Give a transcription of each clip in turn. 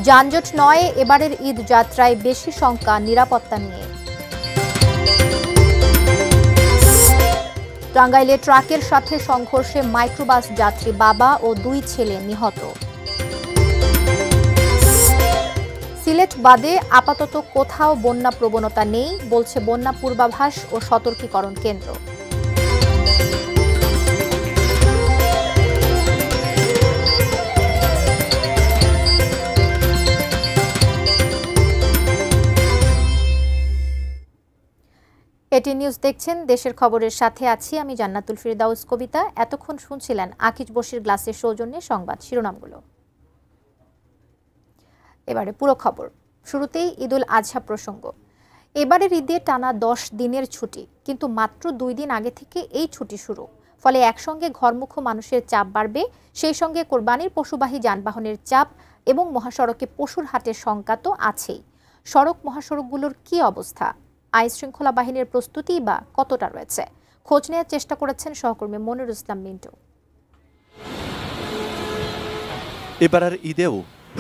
যানজট নয়, এবারের ঈদ যাত্রায় বেশি শঙ্কা নিরাপত্তা নিয়ে। টাঙ্গাইলে ট্রাকের সাথে সংঘর্ষে মাইক্রোবাস যাত্রী বাবা ও 2 ছেলে নিহত। সিলেট বাদে আপাতত কোথাও বন্যা প্রবণতা নেই, বলছে বন্যা পূর্বাভাস ও সতর্কীকরণ কেন্দ্র। এটি নিউজ দেখছেন, দেশের খবরের সাথে আছি আমি জান্নাতুল ফিরদাউস কবিতা। এতক্ষণ শুনছিলেন আকিজ বশির গ্লাসের সৌজন্যে সংবাদ শিরোনামগুলো। এবারে পুরো খবর। শুরুতেই ঈদুল আজহা প্রসঙ্গ। এবারের ঈদে টানা 10 দিনের ছুটি, কিন্তু মাত্র 2 দিন আগে থেকে এই ছুটি শুরু। ফলে একসঙ্গে ঘরমুখ মানুষের চাপ বাড়বে, সেই সঙ্গে কোরবানির পশুবাহী যানবাহনের চাপ এবং মহাসড়কে পশুর হাটের শঙ্কা তো আছেই। সড়ক মহাসড়কগুলোর কি অবস্থা, আইন শৃঙ্খলা বাহিনীর প্রস্তুতি বা কতটা রয়েছে, খোঁজ নেওয়ার চেষ্টা করেছেন সহকর্মী মনিরুল ইসলাম মিন্টু। এবারের ঈদেও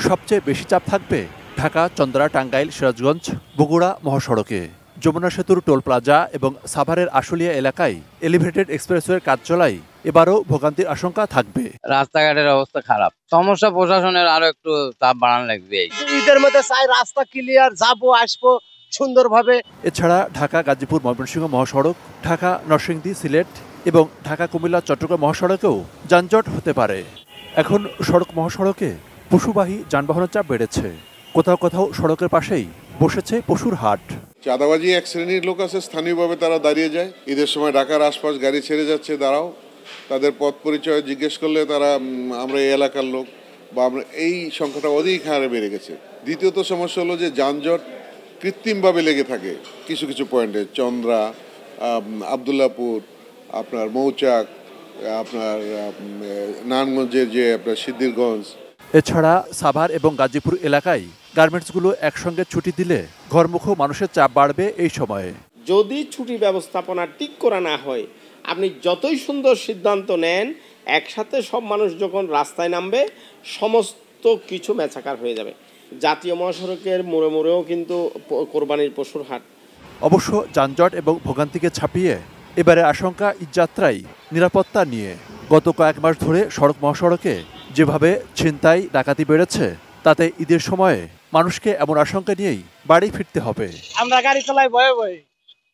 সবচেয়ে বেশি চাপ থাকবে ঢাকা, চন্দ্রা, টাঙ্গাইল, সিরাজগঞ্জ, বগুড়া মহাসড়কে। যমুনা সেতুর টোল প্লাজা এবং সাভারের আশুলিয়া এলাকায় এলিভেটেড এক্সপ্রেসওয়ের কাজ চলাই এবারও ভোগান্তির আশঙ্কা থাকবে। রাস্তাঘাটের অবস্থা খারাপ, সমস্যা প্রশাসনের আরো একটু চাপ বাড়ানো লাগবে। ঈদের মধ্যে চাই রাস্তা ক্লিয়ার, যাবো আসবো সুন্দরভাবে। এছাড়া ঢাকা গাজীপুর ময়মনসিংহ মহাসড়ক, ঢাকা নরসিংদী সিলেট এবং ঢাকা কুমিল্লা চট্টগ্রাম মহাসড়কেও যানজট হতে পারে। এখন সড়ক মহাসড়কে পশুবাহী যানবাহনের চাপ বেড়েছে। কোথাও কোথাও সড়কের পাশেই বসেছে পশুর হাট। চাঁদাবাজি এক শ্রেণীর লোক আছে, স্থানীয়ভাবে তারা দাঁড়িয়ে যায়। ঈদের সময় ঢাকার আশপাশ গাড়ি ছেড়ে যাচ্ছে, দাঁড়াও। তাদের পথ পরিচয় জিজ্ঞেস করলে তারা আমরা এই এলাকার লোক, বা আমরা এই সংখ্যাটা অধিক হারে বেড়ে গেছে। দ্বিতীয়ত সমস্যা হলো যে যানজট কৃত্রিমভাবে লেগে থাকে কিছু কিছু পয়েন্টে, চন্দ্রা, আবদুল্লাপুর, আপনার মৌচাক, আপনার নারায়ণগঞ্জের যে আপনার সিদ্ধিরগঞ্জ। এছাড়া সাভার এবং গাজীপুর এলাকায় গার্মেন্টসগুলো একসঙ্গে ছুটি দিলে ঘরমুখ মানুষের চাপ বাড়বে এই সময়ে। যদি ছুটি ব্যবস্থাপনা ঠিক করা না হয়, আপনি যতই সুন্দর সিদ্ধান্ত নেন, একসাথে সব মানুষ যখন রাস্তায় নামবে সমস্ত কিছু মেছাকার হয়ে যাবে। জাতীয় মহাসড়কের মোড়ে মোড়েও কিন্তু কোরবানির পশুর হাট। অবশ্য যানজট এবং ভোগান্তিকে ছাপিয়ে এবারে আশঙ্কা ঈদযাত্রায় নিরাপত্তা নিয়ে। গত কয়েক মাস ধরে সড়ক মহাসড়কে যেভাবে ছিনতাই ডাকাতি বেড়েছে, তাতে ঈদের সময়ে মানুষকে এমন আশঙ্কা নিয়েই বাড়ি ফিরতে হবে। আমরা গাড়ি চালাই ভয়ে ভয়ে,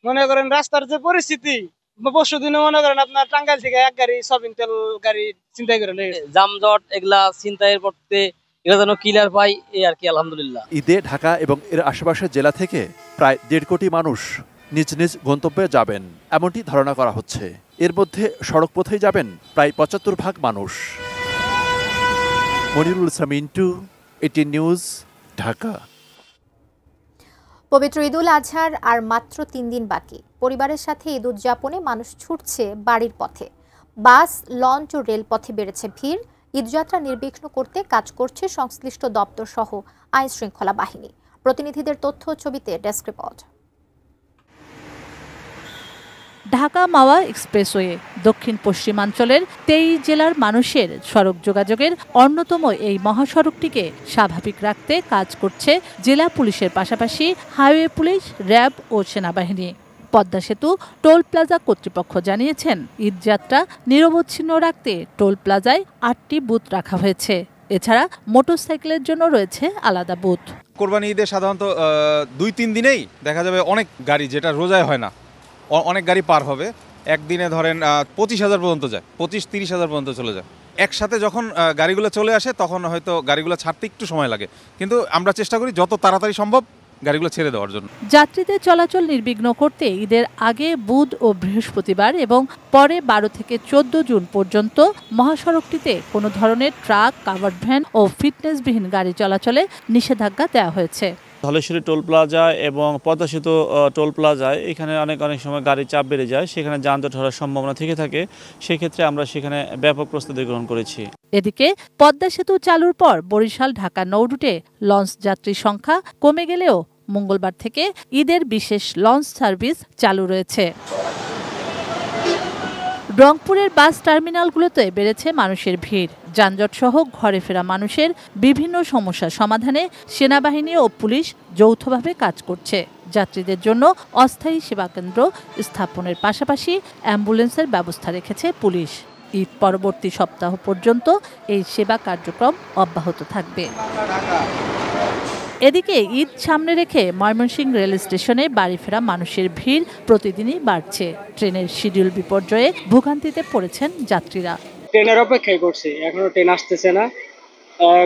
মনে করেন রাস্তার যে পরিস্থিতি, পরশু দিনে মনে করেন আপনার টাঙ্গাইল থেকে এক গাড়ি সবিন তেল গাড়ি চিন্তাই করে যানজট এগুলা চিন্তায়ের পড়তে এগুলো যেন ক্লিয়ার পাই, এই আর কি। আলহামদুলিল্লাহ, ঈদে ঢাকা এবং এর আশেপাশের জেলা থেকে প্রায় 1.5 কোটি মানুষ নিজ নিজ গন্তব্যে যাবেন, এমনটি ধারণা করা হচ্ছে। এর মধ্যে সড়ক পথেই যাবেন প্রায় 75% মানুষ। মনিরুল ইসলাম মিন্টু, এটি নিউজ, ঢাকা। পবিত্র ঈদুল আজহার আর মাত্র 3 দিন বাকি। পরিবারের সাথে ঈদ উদযাপনে মানুষ ছুটছে বাড়ির পথে। বাস, লঞ্চ ও রেলপথে বেড়েছে ভিড়। ঈদযাত্রা নির্বিঘ্ন করতে কাজ করছে সংশ্লিষ্ট দপ্তর সহ আইন শৃঙ্খলা বাহিনী। প্রতিনিধিদের তথ্য ছবিতে ডেস্ক রিপোর্ট। ঢাকা মাওয়া এক্সপ্রেসওয়ে দক্ষিণ পশ্চিমাঞ্চলের 23 জেলার মানুষের সড়ক যোগাযোগের অন্যতম এই মহাসড়কটিকে স্বাভাবিক রাখতে কাজ করছে জেলা পুলিশের পাশাপাশি হাইওয়ে পুলিশ, র্যাব ও সেনাবাহিনী। পদ্মা সেতু টোল প্লাজা কর্তৃপক্ষ জানিয়েছেন, ঈদযাত্রা নিরবচ্ছিন্ন রাখতে টোল প্লাজায় 8টি বুথ রাখা হয়েছে। এছাড়া মোটরসাইকেলের জন্য রয়েছে আলাদা বুথ। কোরবানি ঈদে সাধারণত 2-3 দিনেই দেখা যাবে অনেক গাড়ি, যেটা রোজায় হয় না, অনেক গাড়ি পার হবে। একদিনে ধরেন 25,000 পর্যন্ত যায়, 25-30,000 পর্যন্ত চলে যায়। একসাথে যখন গাড়িগুলো চলে আসে তখন হয়তো গাড়িগুলো ছাড়তে একটু সময় লাগে, কিন্তু আমরা চেষ্টা করি যত তাড়াতাড়ি সম্ভব গাড়িগুলো ছেড়ে দেওয়ার জন্য। যাত্রীদের চলাচল নির্বিঘ্ন করতে ঈদের আগে বুধ ও বৃহস্পতিবার এবং পরে 12 থেকে 14 জুন পর্যন্ত মহাসড়কটিতে কোনো ধরনের ট্রাক, কাভার্ড ভ্যান ও ফিটনেসবিহীন গাড়ি চলাচলে নিষেধাজ্ঞা দেওয়া হয়েছে। ধলেশ্বরী টোল প্লাজা এবং পদ্মা সেতু টোল প্লাজায় এখানে অনেক সময় গাড়ির চাপ বেড়ে যায়, সেখানে যানজট হওয়ার সম্ভাবনা থেকে থাকে। সেক্ষেত্রে আমরা সেখানে ব্যাপক প্রস্তুতি গ্রহণ করেছি। এদিকে পদ্মা সেতু চালুর পর বরিশাল ঢাকা নৌ রুটে লঞ্চ যাত্রীর সংখ্যা কমে গেলেও মঙ্গলবার থেকে ঈদের বিশেষ লঞ্চ সার্ভিস চালু রয়েছে। রংপুরের বাস টার্মিনালগুলোতে বেড়েছে মানুষের ভিড়। যানজট সহ ঘরে ফেরা মানুষের বিভিন্ন সমস্যা সমাধানে সেনাবাহিনী ও পুলিশ যৌথভাবে কাজ করছে। যাত্রীদের জন্য অস্থায়ী সেবা কেন্দ্র স্থাপনের পাশাপাশি অ্যাম্বুলেন্সের ব্যবস্থা রেখেছে পুলিশ। ঈদ পরবর্তী সপ্তাহ পর্যন্ত এই সেবা কার্যক্রম অব্যাহত থাকবে। এদিকে ঈদ সামনে রেখে ময়মনসিংহ রেল স্টেশনে বাড়ি ফেরা মানুষের ভিড় প্রতিদিনই বাড়ছে। ট্রেনের শিডিউল বিপর্যয়ে ভোগান্তিতে পড়েছেন যাত্রীরা। ট্রেনের অপেক্ষায় করছি, এখনো ট্রেন আসতেছে না,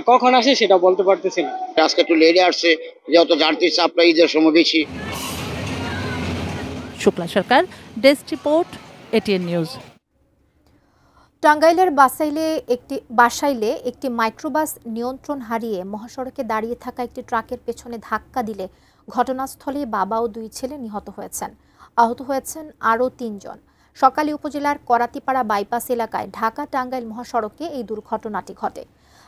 কখন আসে সেটা বলতে পারতেছি না। আজকে একটু লেটে আসছে, যেহেতু যাত্রীর চাপটা ঈদের সময় বেশি। শুক্লা সরকার, ডেস্ক রিপোর্ট, এটিএন নিউজ। টাঙ্গাইলের বাসাইলে একটি মাইক্রোবাস নিয়ন্ত্রণ হারিয়ে মহাসড়কে দাঁড়িয়ে থাকা একটি ট্রাকের পেছনে ধাক্কা দিলে ঘটনাস্থলে বাবা ও 2 ছেলে নিহত হয়েছেন। আহত হয়েছেন আরও 3 জন। সকালে উপজেলার করাতিপাড়া বাইপাস এলাকায় ঢাকা টাঙ্গাইল মহাসড়কে এই দুর্ঘটনাটি ঘটে।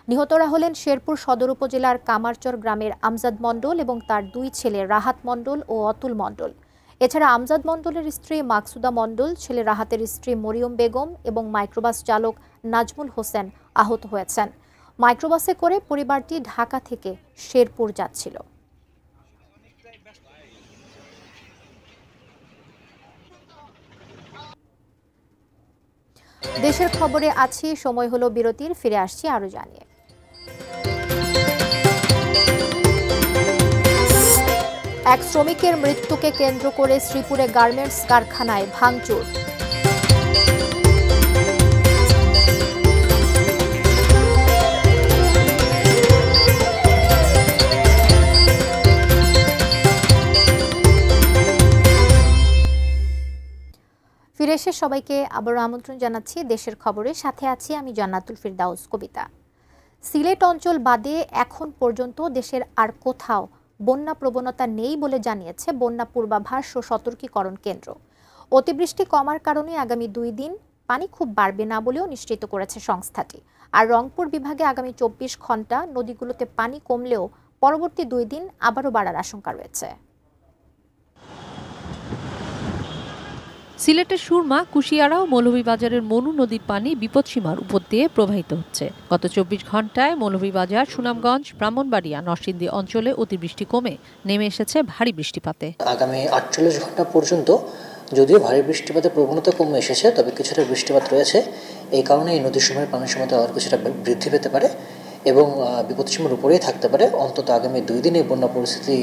নিহতরা হলেন শেরপুর সদর উপজেলার কামারচর গ্রামের আমজাদ মণ্ডল এবং তার 2 ছেলে রাহাত মণ্ডল ও অতুল মণ্ডল। এছাড়া আমজাদ মণ্ডলের স্ত্রী মাকসুদা মণ্ডল, ছেলে রাহাতের স্ত্রী মরিয়ম বেগম এবং মাইক্রোবাস চালক নাজমুল হোসেন আহত হয়েছেন। মাইক্রোবাসে করে পরিবারটি ঢাকা থেকে শেরপুর যাচ্ছিল। দেশের খবরে আছি, সময় হলো বিরতির, ফিরে আসছি আরো জানিয়ে। এক শ্রমিকের মৃত্যুকে কেন্দ্র করে শ্রীপুরে গার্মেন্টস কারখানায় ভাঙচুর। ফিরে এসে সবাইকে আবারও আমন্ত্রণ জানাচ্ছি দেশের খবরের সাথে আছি আমি জান্নাতুল ফিরদাউস কবিতা। সিলেট অঞ্চল বাদে এখন পর্যন্ত দেশের আর কোথাও বন্যা প্রবণতা নেই বলে জানিয়েছে বন্যা পূর্বাভাস ও সতর্কীকরণ কেন্দ্র। অতিবৃষ্টি কমার কারণে আগামী 2 দিন পানি খুব বাড়বে না বলেও নিশ্চিত করেছে সংস্থাটি। আর রংপুর বিভাগে আগামী 24 ঘন্টা নদীগুলোতে পানি কমলেও পরবর্তী 2 দিন আবারও বাড়ার আশঙ্কা রয়েছে। সিলেটের সুরমা, কুশিয়ারা ও মৌলভীবাজারের মনু নদীর পানি বিপদসীমার উপর দিয়ে প্রবাহিত হচ্ছে। গত 24 ঘন্টায় মৌলভীবাজার, সুনামগঞ্জ, ব্রাহ্মণবাড়িয়া, নরসিংদী অঞ্চলে অতিবৃষ্টি কমে নেমে এসেছে ভারী বৃষ্টিপাতে। আগামী 48 ঘন্টা পর্যন্ত যদিও ভারী বৃষ্টিপাতের প্রবণতা কমে এসেছে, তবে কিছুটা বৃষ্টিপাত রয়েছে। এই কারণে এই নদীর সময়ের পানির সীমাতে আরও কিছুটা বৃদ্ধি পেতে পারে এবং বিপদসীমার উপরেই থাকতে পারে। অন্তত আগামী 2 দিনে বন্যা পরিস্থিতি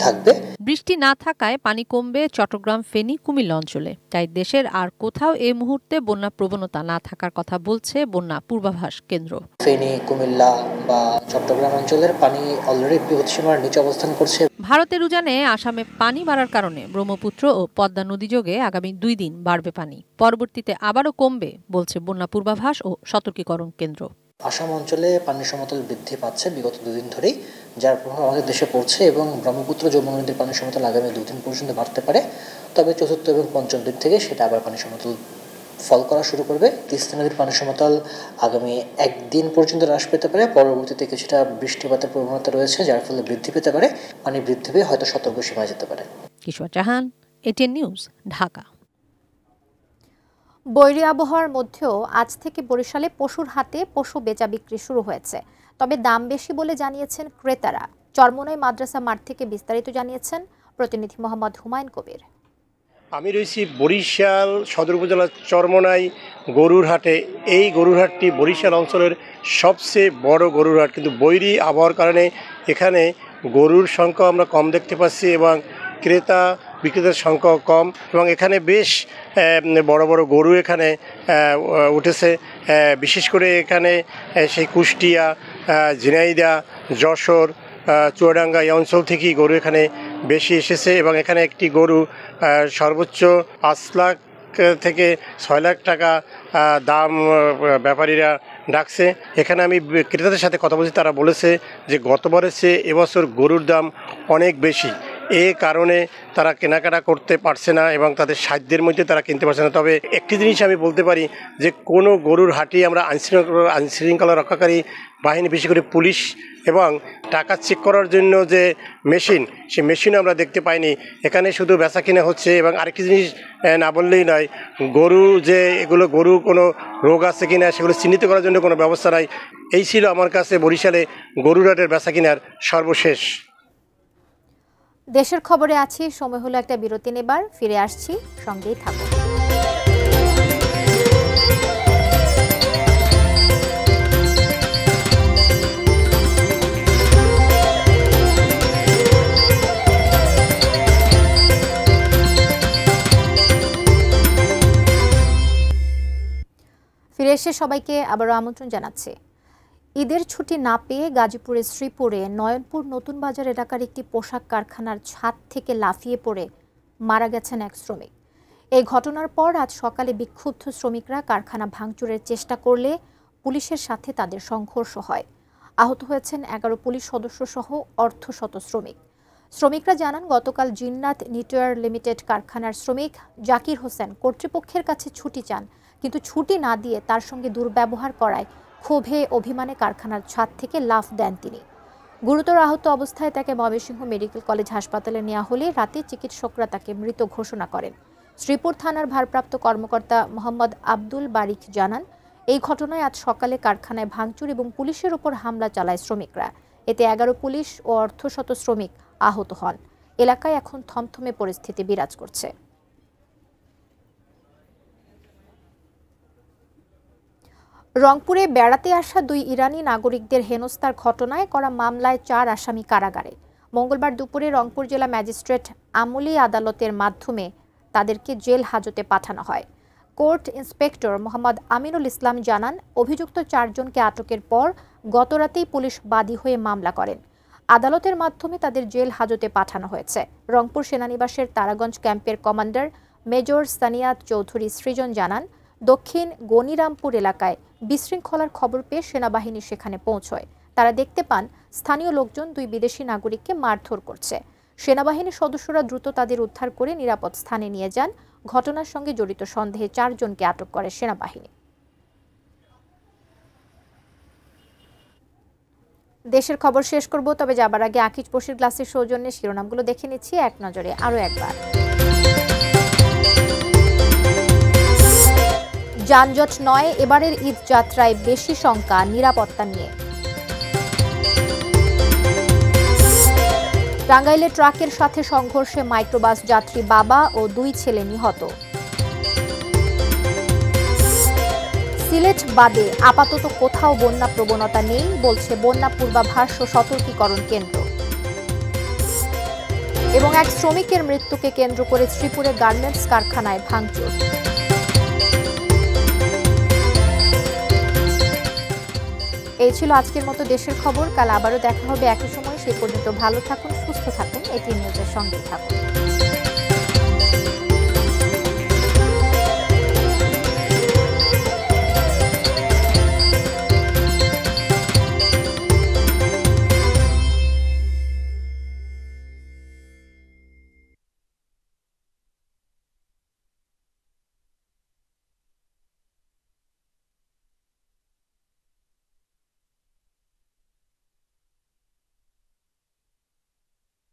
থাকবে। বৃষ্টি না থাকায় পানি কমবে চট্টগ্রাম, ফেনী, কুমিল্লা অঞ্চলে। তাই দেশের আর কোথাও এই মুহূর্তে বন্যা প্রবণতা না থাকার কথা বলছে বন্যা পূর্বাভাস কেন্দ্র। ফেনী, কুমিল্লা বা চট্টগ্রাম অঞ্চলের পানি অলরেডি বিপদসীমার নিচে অবস্থান করছে। ভারতের উজানে আসামে পানি বাড়ার কারণে ব্রহ্মপুত্র ও পদ্মা নদীযোগে আগামী 2 দিন বাড়বে পানি, পরবর্তীতে আবারও কমবে বলছে বন্যা পূর্বাভাস ও সতর্কীকরণ কেন্দ্র। আসাম অঞ্চলে পানির সমতল বৃদ্ধি পাচ্ছে বিগত 2 দিন ধরেই, যার প্রভাব আমাদের দেশে পড়ছে এবং ব্রহ্মপুত্র, যমুনা নদীর পানির সমতল আগামী 2 দিন পর্যন্ত বাড়তে পারে। তবে চতুর্থ এবং পঞ্চম দিন থেকে সেটা আবার পানির সমতল ফল করা শুরু করবে। তিস্তা নদীর পানির সমতল আগামী 1 দিন পর্যন্ত হ্রাস পেতে পারে। পরবর্তীতে কিছুটা বৃষ্টিপাতের প্রবণতা রয়েছে, যার ফলে বৃদ্ধি পেতে পারে। পানি বৃদ্ধি পেয়ে হয়তো সতর্ক সীমায় যেতে পারে। কিশোর জাহান, এটিএন নিউজ, ঢাকা। বৈরী আবহাওয়ার মধ্যেও আজ থেকে বরিশালে পশুর হাটে পশু বেচা বিক্রি শুরু হয়েছে, তবে দাম বেশি বলে জানিয়েছেন ক্রেতারা। চরমোনাই মাদ্রাসা মাঠ থেকে বিস্তারিত জানিয়েছেন প্রতিনিধি মোহাম্মদ হুমায়ুন কবির। আমি রয়েছি বরিশাল সদর উপজেলার চরমোনাই গরুর হাটে। এই গরুর হাটটি বরিশাল অঞ্চলের সবচেয়ে বড় গরুর হাট, কিন্তু বৈরী আবহাওয়ার কারণে এখানে গরুর সংখ্যা আমরা কম দেখতে পাচ্ছি এবং ক্রেতা বিক্রেতার সংখ্যাও কম। এবং এখানে বেশ বড় বড় গরু এখানে উঠেছে। বিশেষ করে এখানে সেই কুষ্টিয়া, ঝিনাইদহ, যশোর, চুয়াডাঙ্গা এই অঞ্চল থেকেই গরু এখানে বেশি এসেছে এবং এখানে একটি গরু সর্বোচ্চ 5 লাখ থেকে 6 লাখ টাকা দাম ব্যাপারীরা ডাকছে। এখানে আমি ক্রেতাদের সাথে কথা বলছি, তারা বলেছে যে গতবারের চেয়ে এবছর গরুর দাম অনেক বেশি এ কারণে তারা কেনাকাটা করতে পারছে না এবং তাদের সাধ্যের মধ্যে তারা কিনতে পারছে না। তবে একটি জিনিস আমি বলতে পারি যে কোনো গরুর হাটে আমরা আইনশৃঙ্খলা রক্ষাকারী বাহিনী, বিশেষ করে পুলিশ এবং টাকা চেক করার জন্য যে মেশিন, সেই মেশিনও আমরা দেখতে পাইনি। এখানে শুধু বেচা কিনা হচ্ছে। এবং আরেকটি জিনিস না বললেই নয়, গরু যে এগুলো গরু কোনো রোগ আছে কিনা সেগুলো চিহ্নিত করার জন্য কোনো ব্যবস্থা নাই। এই ছিল আমার কাছে বরিশালে গরুর হাটের বেচা কিনার সর্বশেষ। দেশের খবরে আছি, সময় হলো একটা বিরতি নেবার, ফিরে আসছি, সঙ্গেই থাকুন। ফিরে এসে সবাইকে আবারও আমন্ত্রণ জানাচ্ছি। ঈদের ছুটি না পেয়ে গাজীপুরের শ্রীপুরে নয়নপুর নতুন বাজার এলাকার একটি পোশাক কারখানার ছাদ থেকে লাফিয়ে পড়ে মারা গেছেন এক শ্রমিক। এই ঘটনার পর আজ সকালে বিক্ষুব্ধ শ্রমিকরা কারখানা ভাঙচুরের চেষ্টা করলে পুলিশের সাথে তাদের সংঘর্ষ হয়। আহত হয়েছেন 11 পুলিশ সদস্য সহ অর্ধশত শ্রমিক। শ্রমিকরা জানান, গতকাল জিন্নাত নিটওয়্যার লিমিটেড কারখানার শ্রমিক জাকির হোসেন কর্তৃপক্ষের কাছে ছুটি চান, কিন্তু ছুটি না দিয়ে তার সঙ্গে দুর্ব্যবহার করায় ক্ষোভে অভিমানে কারখানার ছাদ থেকে লাফ দেন তিনি। গুরুতর আহত অবস্থায় তাকে ময়মনসিংহ মেডিকেল কলেজ হাসপাতালে নেওয়া হলে রাতে চিকিৎসকরা তাকে মৃত ঘোষণা করেন। শ্রীপুর থানার ভারপ্রাপ্ত কর্মকর্তা মোহাম্মদ আব্দুল বারিক জানান, এই ঘটনায় আজ সকালে কারখানায় ভাঙচুর এবং পুলিশের উপর হামলা চালায় শ্রমিকরা। এতে 11 পুলিশ ও অর্ধশত শ্রমিক আহত হন। এলাকায় এখন থমথমে পরিস্থিতি বিরাজ করছে। রংপুরে বেড়াতে আসা 2 ইরানি নাগরিকদের হেনস্থার ঘটনায় করা মামলায় 4 আসামি কারাগারে। মঙ্গলবার দুপুরে রংপুর জেলা ম্যাজিস্ট্রেট আমলি আদালতের মাধ্যমে তাদেরকে জেল হাজতে পাঠানো হয়। কোর্ট ইন্সপেক্টর মোহাম্মদ আমিনুল ইসলাম জানান, অভিযুক্ত 4 জনকে আটকের পর গতরাতেই পুলিশ বাদী হয়ে মামলা করেন। আদালতের মাধ্যমে তাদের জেল হাজতে পাঠানো হয়েছে। রংপুর সেনানিবাসের তারাগঞ্জ ক্যাম্পের কমান্ডার মেজর সানিয়াত চৌধুরী সৃজন জানান, দক্ষিণ গনিরামপুর এলাকায় বিশৃঙ্খলার খবর পেয়ে সেনাবাহিনী সেখানে পৌঁছয়। তারা দেখতে পান স্থানীয় লোকজন 2 বিদেশি নাগরিককে মারধর করছে। সেনাবাহিনীর সদস্যরা দ্রুত তাদের উদ্ধার করে নিরাপদ স্থানে নিয়ে যান। ঘটনার সঙ্গে জড়িত সন্দেহে 4 জনকে আটক করে সেনাবাহিনী। দেশের খবর শেষ করব, তবে যাবার আগে আকিজ বশির গ্লাসের সৌজন্যে শিরোনামগুলো দেখে নিচ্ছি এক নজরে আরও একবার। যানজট নয়, এবারের ঈদ যাত্রায় বেশি শঙ্কা নিরাপত্তা নিয়ে। টাঙ্গাইলে ট্রাকের সাথে সংঘর্ষে মাইক্রোবাস যাত্রী বাবা ও 2 ছেলে নিহত। সিলেট বাদে আপাতত কোথাও বন্যা প্রবণতা নেই বলছে বন্যা পূর্বাভাস ও সতর্কীকরণ কেন্দ্র। এবং এক শ্রমিকের মৃত্যুকে কেন্দ্র করে শ্রীপুরে গার্মেন্টস কারখানায় ভাঙচুর। এই ছিল আজকের মতো দেশের খবর। কাল আবারও দেখা হবে একই সময়। সেই পর্যন্ত ভালো থাকুন, সুস্থ থাকুন, এটি নিউজের সঙ্গে থাকুন।